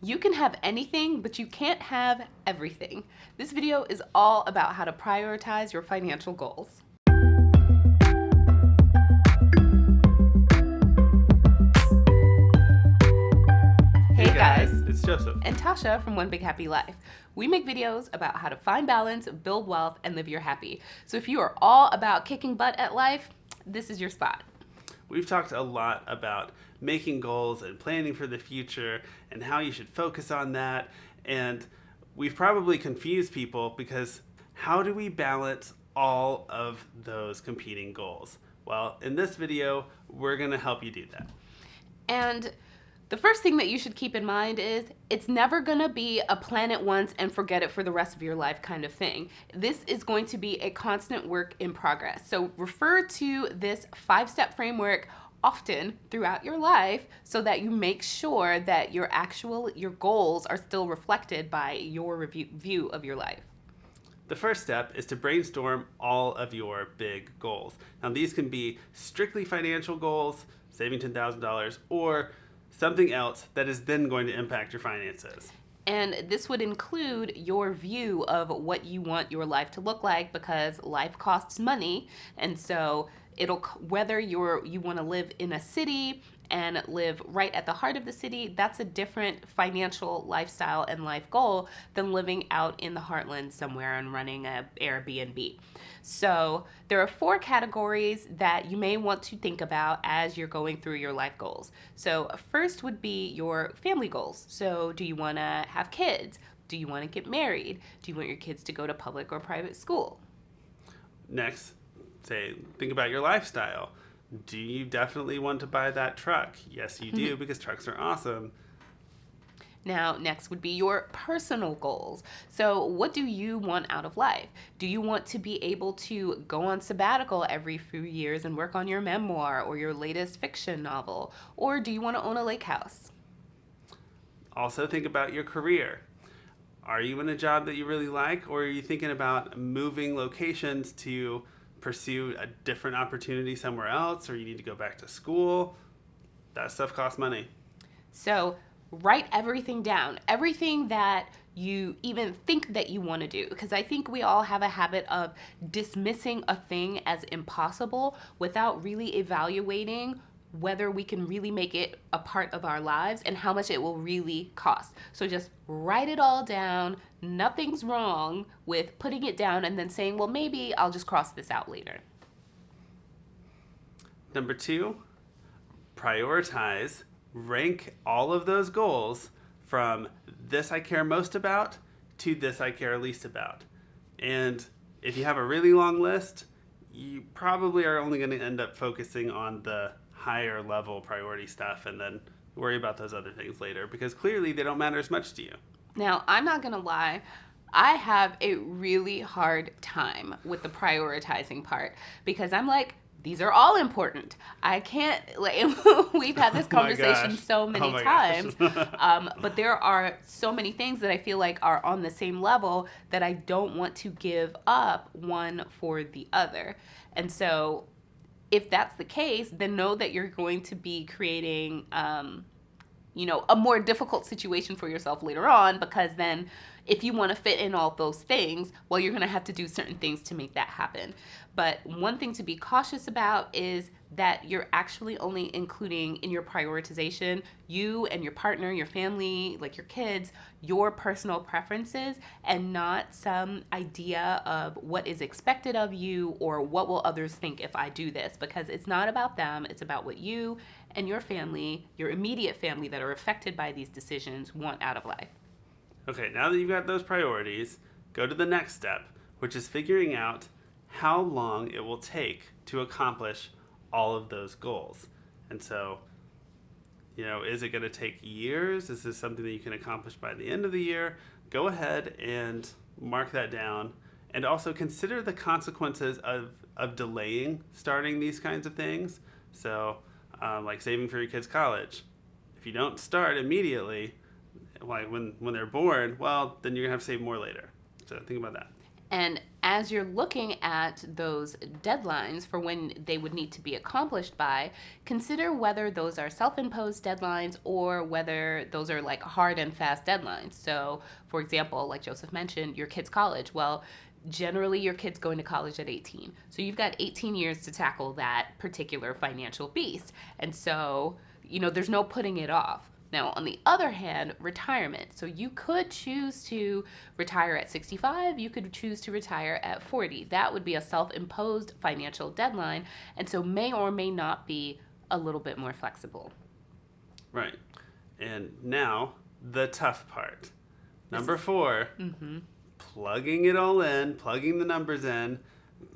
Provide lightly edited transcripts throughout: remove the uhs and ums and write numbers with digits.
You can have anything, but you can't have everything. This video is all about how to prioritize your financial goals. Hey guys, it's Joseph and Tasha from One Big Happy Life. We make videos about how to find balance, build wealth, and live your happy. So if you are all about kicking butt at life, this is your spot. We've talked a lot about making goals and planning for the future and how you should focus on that. And we've probably confused people because how do we balance all of those competing goals? Well, in this video, we're going to help you do that. And the first thing that you should keep in mind is it's never going to be a plan it once and forget it for the rest of your life kind of thing. This is going to be a constant work in progress. So refer to this 5-step framework often throughout your life so that you make sure that your goals are still reflected by your view of your life. The first step is to brainstorm all of your big goals. Now these can be strictly financial goals, saving $10,000, or something else that is then going to impact your finances. And this would include your view of what you want your life to look like, because life costs money. And so whether you want to live in a city and live right at the heart of the city, that's a different financial lifestyle and life goal than living out in the heartland somewhere and running an Airbnb. So there are 4 categories that you may want to think about as you're going through your life goals. So first would be your family goals. So do you want to have kids? Do you want to get married? Do you want your kids to go to public or private school? Next, think about your lifestyle. Do you definitely want to buy that truck? Yes, you do, because trucks are awesome. Now, next would be your personal goals. So what do you want out of life? Do you want to be able to go on sabbatical every few years and work on your memoir or your latest fiction novel? Or do you want to own a lake house? Also, think about your career. Are you in a job that you really like, or are you thinking about moving locations to pursue a different opportunity somewhere else, or you need to go back to school? That stuff costs money. So write everything down, everything that you even think that you want to do, because I think we all have a habit of dismissing a thing as impossible without really evaluating whether we can really make it a part of our lives and how much it will really cost. So just write it all down. Nothing's wrong with putting it down and then saying, well, maybe I'll just cross this out later. Number 2, prioritize. Rank all of those goals from this I care most about to this I care least about. And if you have a really long list, you probably are only going to end up focusing on the higher level priority stuff and then worry about those other things later, because clearly they don't matter as much to you. Now, I'm not going to lie. I have a really hard time with the prioritizing part, because I'm like, these are all important. I can't, we've had this conversation so many times, but there are so many things that I feel like are on the same level that I don't want to give up one for the other. And so if that's the case, then know that you're going to be creating, a more difficult situation for yourself later on, because then if you want to fit in all those things, well, you're going to have to do certain things to make that happen. But one thing to be cautious about is that you're actually only including in your prioritization you and your partner, your family, like your kids, your personal preferences, and not some idea of what is expected of you or what will others think if I do this, because it's not about them. It's about what you and your family, your immediate family that are affected by these decisions, want out of life. Okay, now that you've got those priorities, go to the next step, which is figuring out how long it will take to accomplish all of those goals. And so, is it going to take years? Is this something that you can accomplish by the end of the year? Go ahead and mark that down. And also consider the consequences of delaying starting these kinds of things. So, like saving for your kids' college. If you don't start immediately, like when they're born, well, then you're going to have to save more later. So think about that. And as you're looking at those deadlines for when they would need to be accomplished by, consider whether those are self-imposed deadlines or whether those are like hard and fast deadlines. So, for example, like Joseph mentioned, your kid's college. Well, generally your kid's going to college at 18. So you've got 18 years to tackle that particular financial beast. And so, there's no putting it off. Now, on the other hand, retirement. So you could choose to retire at 65. You could choose to retire at 40. That would be a self-imposed financial deadline, and so may or may not be a little bit more flexible. Right. And now, the tough part. Number 4, plugging it all in, plugging the numbers in,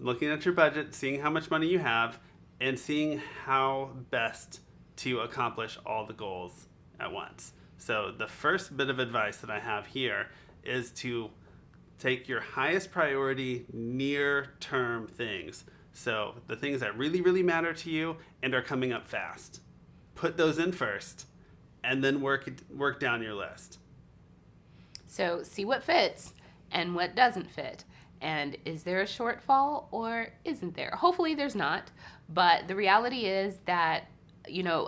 looking at your budget, seeing how much money you have, and seeing how best to accomplish all the goals at once. So the first bit of advice that I have here is to take your highest priority near-term things. So the things that really, really matter to you and are coming up fast. Put those in first and then work down your list. So see what fits and what doesn't fit. And is there a shortfall or isn't there? Hopefully there's not, but the reality is that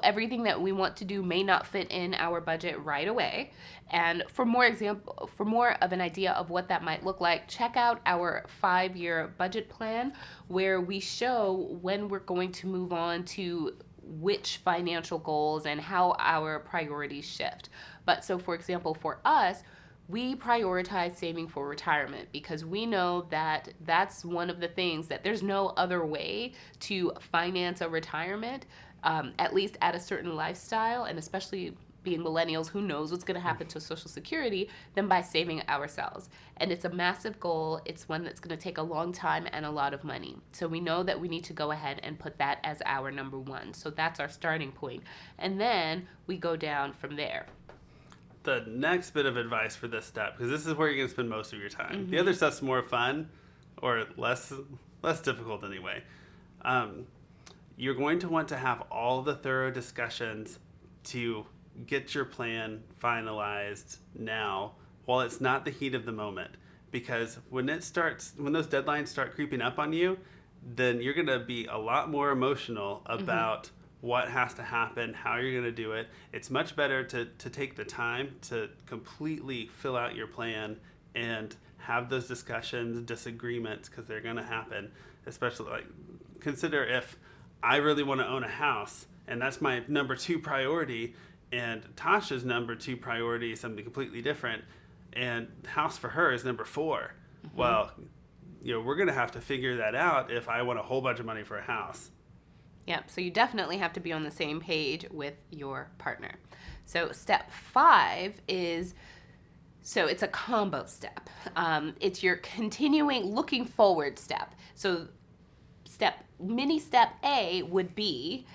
everything that we want to do may not fit in our budget right away. And for more of an idea of what that might look like, check out our 5-year budget plan, where we show when we're going to move on to which financial goals and how our priorities shift. But so, for example, for us, we prioritize saving for retirement because we know that that's one of the things that there's no other way to finance a retirement, at least at a certain lifestyle, and especially being millennials, who knows what's going to happen to Social Security, than by saving ourselves. And it's a massive goal. It's one that's going to take a long time and a lot of money. So we know that we need to go ahead and put that as our number 1. So that's our starting point. And then we go down from there. The next bit of advice for this step, because this is where you're going to spend most of your time. The other stuff's more fun or less difficult anyway. You're going to want to have all the thorough discussions to get your plan finalized now while it's not the heat of the moment. Because when those deadlines start creeping up on you, then you're going to be a lot more emotional about what has to happen, how you're going to do it. It's much better to take the time to completely fill out your plan and have those discussions, disagreements, because they're going to happen. Especially, consider if I really want to own a house, and that's my number 2 priority, and Tasha's number 2 priority is something completely different, and house for her is number 4. Well, we're going to have to figure that out if I want a whole bunch of money for a house. Yep, so you definitely have to be on the same page with your partner. So step 5 is, it's a combo step. It's your continuing looking forward step. So mini step A would be,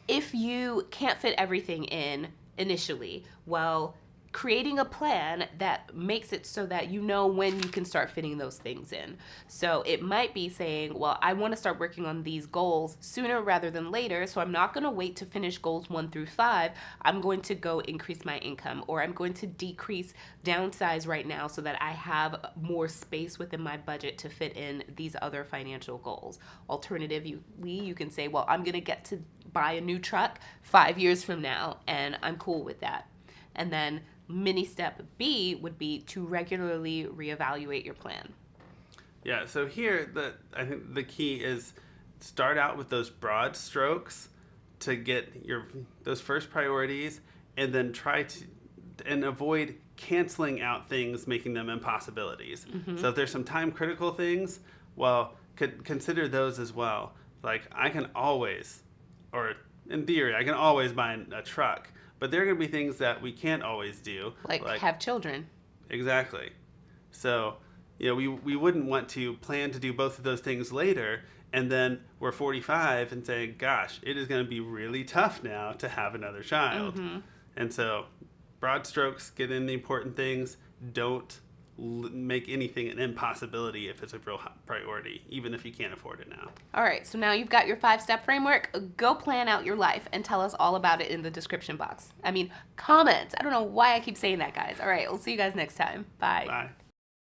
if you can't fit everything in initially, well, creating a plan that makes it so that you know when you can start fitting those things in. So it might be saying, well, I want to start working on these goals sooner rather than later, so I'm not going to wait to finish goals 1 through 5. I'm going to go increase my income, or I'm going to downsize right now so that I have more space within my budget to fit in these other financial goals. Alternatively, you can say, well, I'm going to get to buy a new truck 5 years from now, and I'm cool with that. And then mini step B would be to regularly reevaluate your plan. Yeah, so here I think the key is start out with those broad strokes to get those first priorities, and then try to avoid canceling out things, making them impossibilities. So if there's some time critical things, well, consider those as well. Like, I can always, or in theory, I can always buy a truck. But there are going to be things that we can't always do. Like have children. Exactly. So, we wouldn't want to plan to do both of those things later, and then we're 45 and saying, gosh, it is going to be really tough now to have another child. And so, broad strokes, get in the important things. Don't make anything an impossibility if it's a real priority, even if you can't afford it now. All right, so now you've got your 5-step framework. Go plan out your life and tell us all about it in the description box. Comments. I don't know why I keep saying that, guys. All right, we'll see you guys next time. Bye. Bye.